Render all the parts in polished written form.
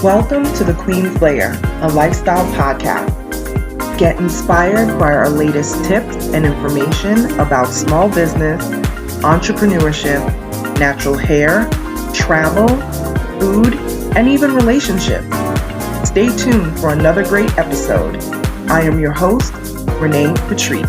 Welcome to The Queen's Lair, a lifestyle podcast. Get inspired by our latest tips and information about small business, entrepreneurship, natural hair, travel, food, and even relationships. Stay tuned for another great episode. I am your host, Renee Patrice.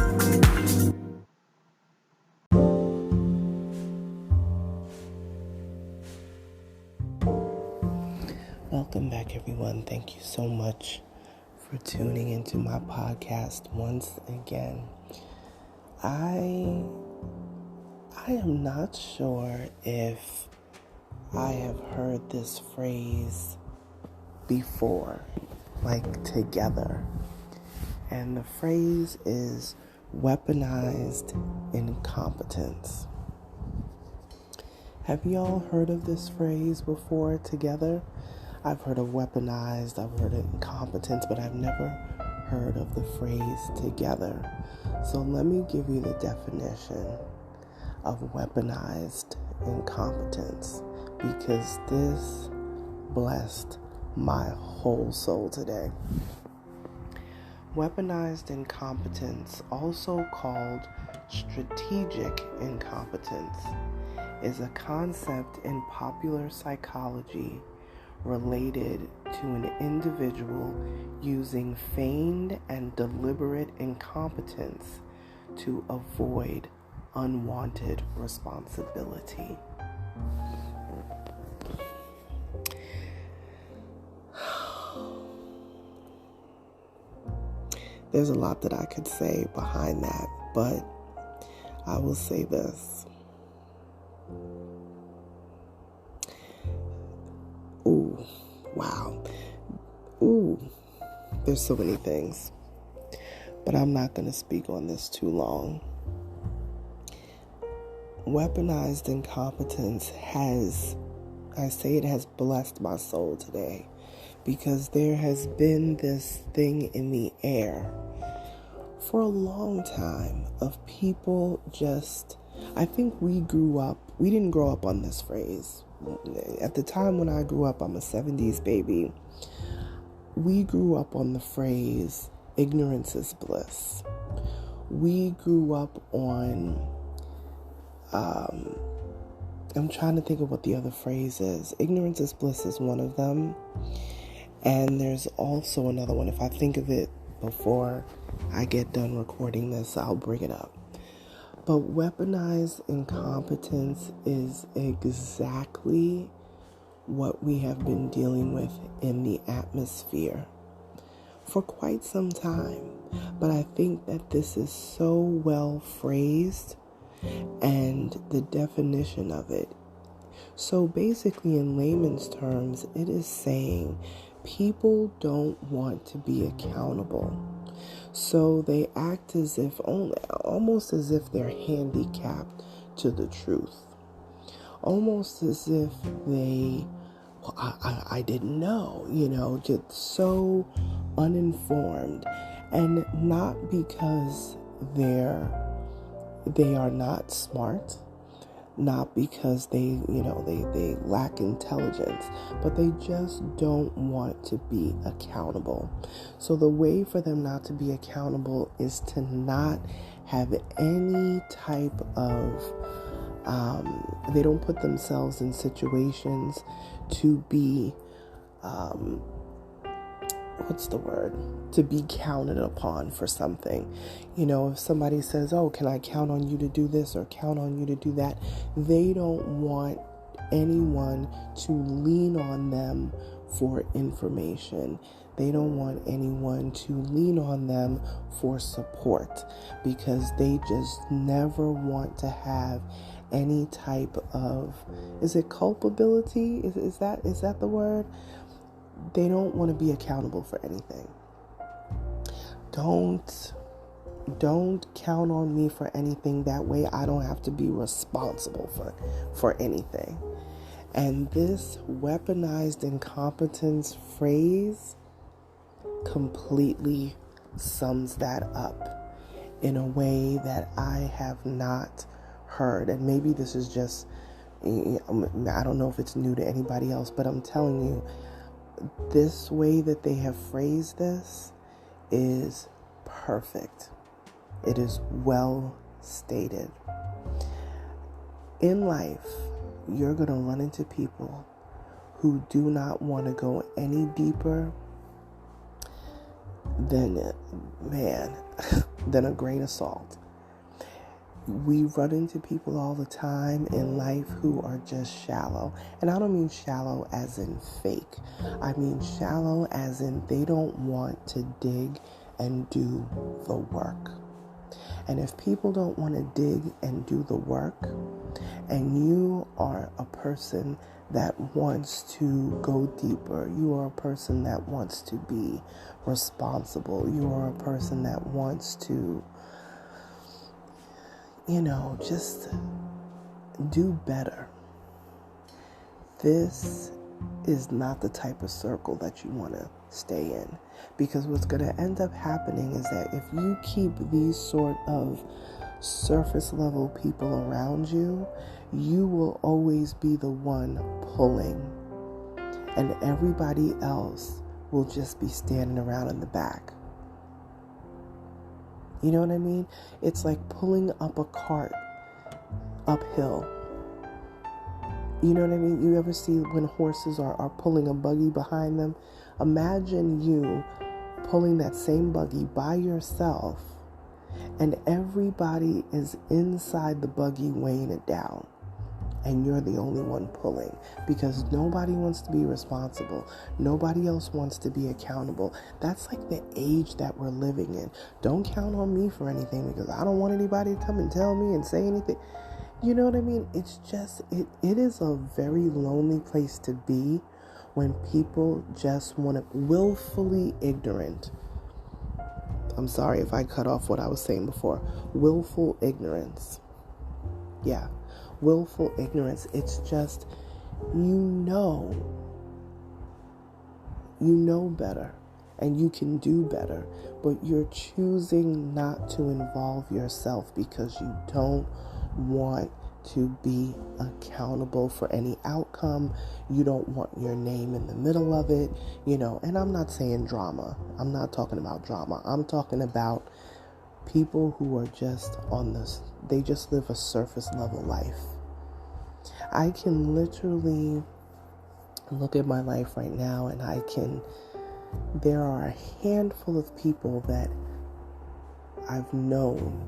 Welcome back, everyone. Thank you so much for tuning into my podcast once again. I am not sure if I have heard this phrase before, like together. And the phrase is weaponized incompetence. Have y'all heard of this phrase before, together? I've heard of weaponized, I've heard of incompetence, but I've never heard of the phrase together. So let me give you the definition of weaponized incompetence, because this blessed my whole soul today. Weaponized incompetence, also called strategic incompetence, is a concept in popular psychology related to an individual using feigned and deliberate incompetence to avoid unwanted responsibility. There's a lot that I could say behind that, but I will say this. Ooh, wow. Ooh, there's so many things. But I'm not going to speak on this too long. Weaponized incompetence has blessed my soul today, because there has been this thing in the air for a long time of people I think we didn't grow up on this phrase. At the time when I grew up, I'm a 70s baby, we grew up on the phrase, ignorance is bliss. We grew up on, I'm trying to think of what the other phrase is. Ignorance is bliss is one of them. And there's also another one. If I think of it before I get done recording this, I'll bring it up. But weaponized incompetence is exactly what we have been dealing with in the atmosphere for quite some time. But I think that this is so well phrased, and the definition of it. So basically, in layman's terms, it is saying people don't want to be accountable. So they act as if, almost as if they're handicapped to the truth. Almost as if I didn't know, just so uninformed. And not because they are not smart, not because they lack intelligence, but they just don't want to be accountable. So the way for them not to be accountable is to not have any type of, they don't put themselves in situations to be, to be counted upon for something. If somebody says, oh, can I count on you to do this or count on you to do that? They don't want anyone to lean on them for information. They don't want anyone to lean on them for support, because they just never want to have any type of, is it culpability? Is that the word? They don't want to be accountable for anything. Don't count on me for anything. That way I don't have to be responsible for anything. And this weaponized incompetence phrase completely sums that up in a way that I have not heard. And maybe this is just, I don't know if it's new to anybody else, but I'm telling you, this way that they have phrased this is perfect. It is well stated. In life, you're going to run into people who do not want to go any deeper than, than a grain of salt. We run into people all the time in life who are just shallow. And I don't mean shallow as in fake. I mean shallow as in they don't want to dig and do the work. And if people don't want to dig and do the work, and you are a person that wants to go deeper, you are a person that wants to be responsible, you are a person that wants to, just do better, this is not the type of circle that you want to stay in. Because what's going to end up happening is that if you keep these sort of surface level people around you, you will always be the one pulling, and everybody else will just be standing around in the back. You know what I mean? It's like pulling up a cart uphill. You know what I mean? You ever see when horses are pulling a buggy behind them? Imagine you pulling that same buggy by yourself, and everybody is inside the buggy weighing it down, and you're the only one pulling, because nobody wants to be responsible. Nobody else wants to be accountable. That's like the age that we're living in. Don't count on me for anything, because I don't want anybody to come and tell me and say anything. You know what I mean? It's just, it is a very lonely place to be when people just want to willfully ignorant. I'm sorry if I cut off what I was saying before. Willful ignorance. Yeah. Willful ignorance. It's just, you know better and you can do better, but you're choosing not to involve yourself because you don't want to be accountable for any outcome. You don't want your name in the middle of it, and I'm not saying drama. I'm not talking about drama. I'm talking about people who are just on this, they just live a surface level life. I can literally look at my life right now and there are a handful of people that I've known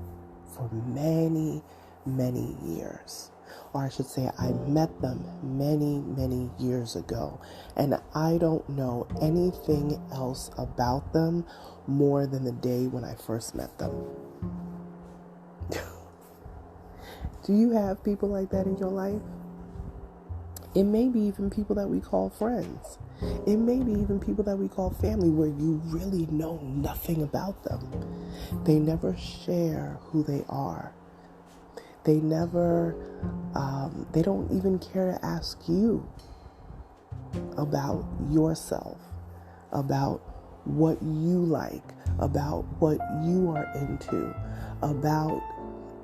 for many, many years. Or I should say I met them many, many years ago. And I don't know anything else about them more than the day when I first met them. Do you have people like that in your life? It may be even people that we call friends. It may be even people that we call family, where you really know nothing about them. They never share who they are. They never, they don't even care to ask you about yourself, about what you like, about what you are into, about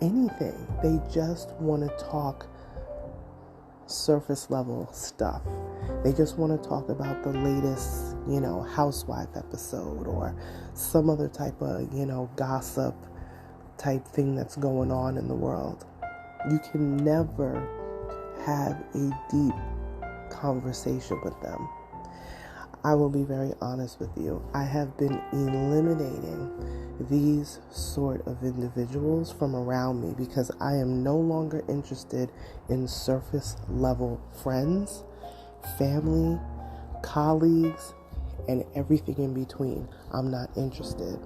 anything. They just want to talk surface level stuff. They just want to talk about the latest, housewife episode or some other type of, gossip type thing that's going on in the world. You can never have a deep conversation with them. I will be very honest with you. I have been eliminating these sort of individuals from around me because I am no longer interested in surface level friends, family, colleagues, and everything in between. I'm not interested.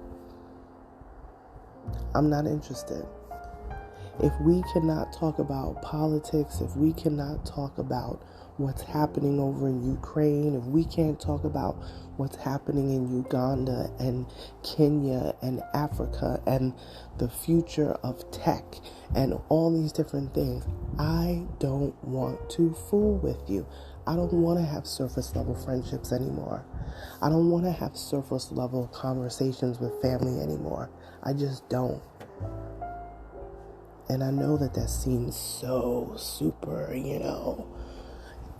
If we cannot talk about politics, if we cannot talk about what's happening over in Ukraine, if we can't talk about what's happening in Uganda and Kenya and Africa and the future of tech and all these different things, I don't want to fool with you. I don't want to have surface level friendships anymore. I don't want to have surface level conversations with family anymore. I just don't. And I know that seems so super,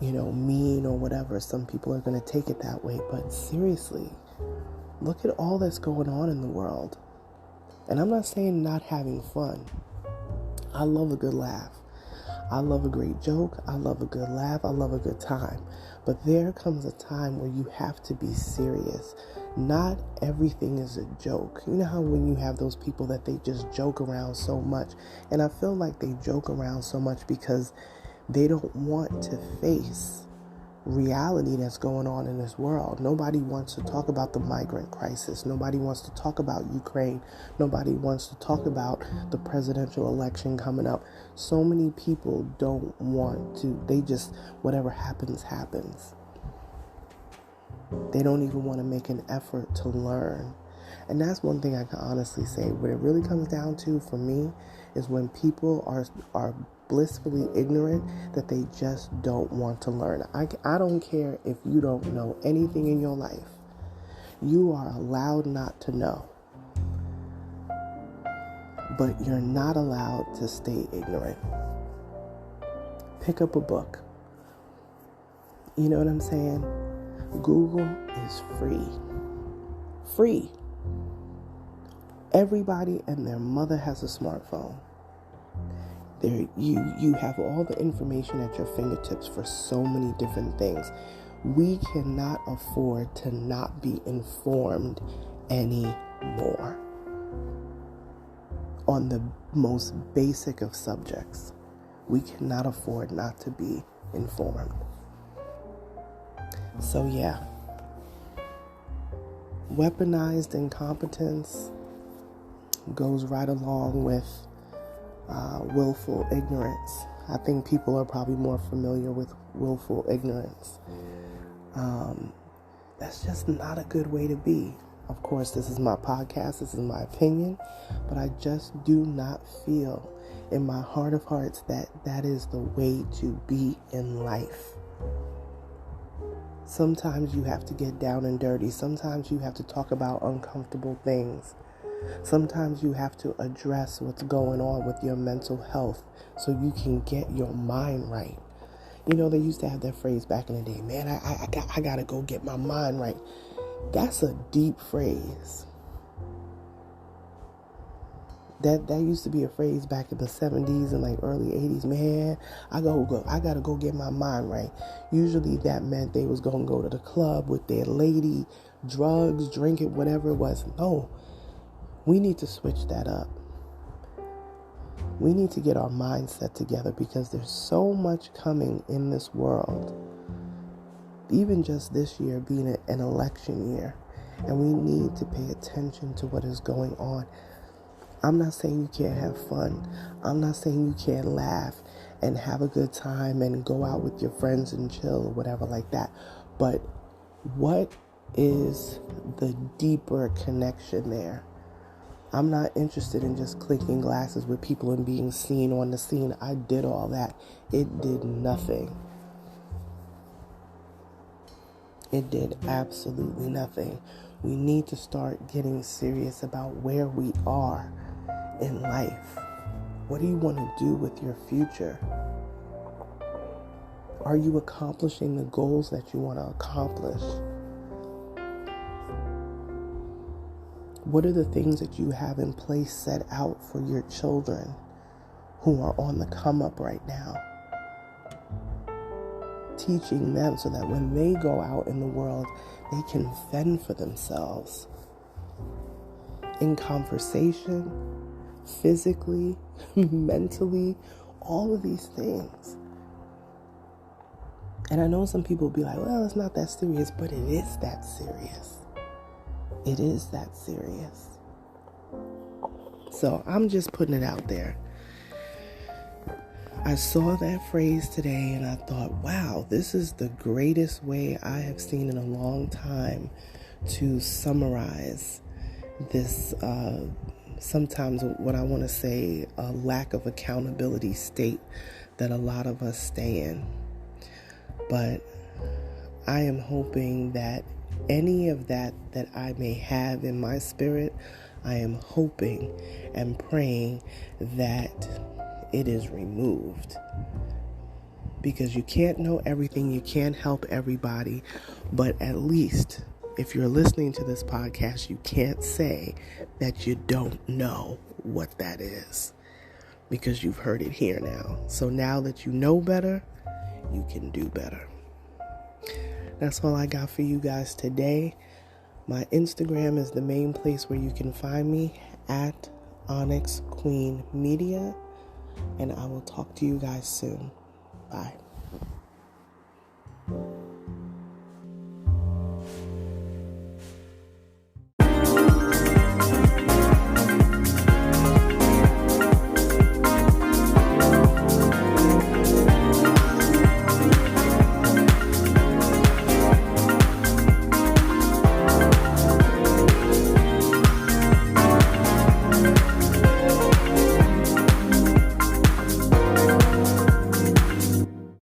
mean or whatever. Some people are going to take it that way. But seriously, look at all that's going on in the world. And I'm not saying not having fun. I love a good laugh. I love a great joke. I love a good laugh. I love a good time. But there comes a time where you have to be serious. Not everything is a joke. You know how when you have those people that they just joke around so much? And I feel like they joke around so much because they don't want to face reality that's going on in this world. Nobody wants to talk about the migrant crisis. Nobody wants to talk about Ukraine. Nobody wants to talk about the presidential election coming up. So many people don't want to. They just, whatever happens, happens. They don't even want to make an effort to learn. And that's one thing I can honestly say. What it really comes down to for me is when people are blissfully ignorant, that they just don't want to learn. I don't care if you don't know anything in your life. You are allowed not to know. But you're not allowed to stay ignorant. Pick up a book. You know what I'm saying? Google is free. Free. Everybody and their mother has a smartphone. There, you have all the information at your fingertips for so many different things. We cannot afford to not be informed anymore on the most basic of subjects. We cannot afford not to be informed. So yeah, weaponized incompetence goes right along with willful ignorance. I think people are probably more familiar with willful ignorance. That's just not a good way to be. Of course, this is my podcast, this is my opinion, but I just do not feel in my heart of hearts that that is the way to be in life. Sometimes you have to get down and dirty. Sometimes you have to talk about uncomfortable things. Sometimes you have to address what's going on with your mental health so you can get your mind right. You know, they used to have that phrase back in the day, man, I gotta go get my mind right. That's a deep phrase. That used to be a phrase back in the 70s and like early 80s. Man, I gotta go get my mind right. Usually that meant they was gonna go to the club with their lady, drugs, drinking, whatever it was. No, we need to switch that up. We need to get our mindset together because there's so much coming in this world. Even just this year being an election year, and we need to pay attention to what is going on. I'm not saying you can't have fun. I'm not saying you can't laugh and have a good time and go out with your friends and chill or whatever like that. But what is the deeper connection there? I'm not interested in just clinking glasses with people and being seen on the scene. I did all that. It did nothing. It did absolutely nothing. We need to start getting serious about where we are in life. What do you want to do with your future? Are you accomplishing the goals that you want to accomplish? What are the things that you have in place set out for your children who are on the come up right now? Teaching them so that when they go out in the world, they can fend for themselves. In conversation, physically, mentally, all of these things. And I know some people will be like, well, it's not that serious, but it is that serious. It is that serious. So I'm just putting it out there. I saw that phrase today and I thought, wow, this is the greatest way I have seen in a long time to summarize this, sometimes what I want to say, a lack of accountability state that a lot of us stay in. But I am hoping that any of that I may have in my spirit, I am hoping and praying that it is removed. because you can't know everything, you can't help everybody, but at least if you're listening to this podcast, you can't say that you don't know what that is, because you've heard it here now. So now that you know better, you can do better. That's all I got for you guys today. My Instagram is the main place where you can find me, at Onyx Queen Media, and I will talk to you guys soon. Bye.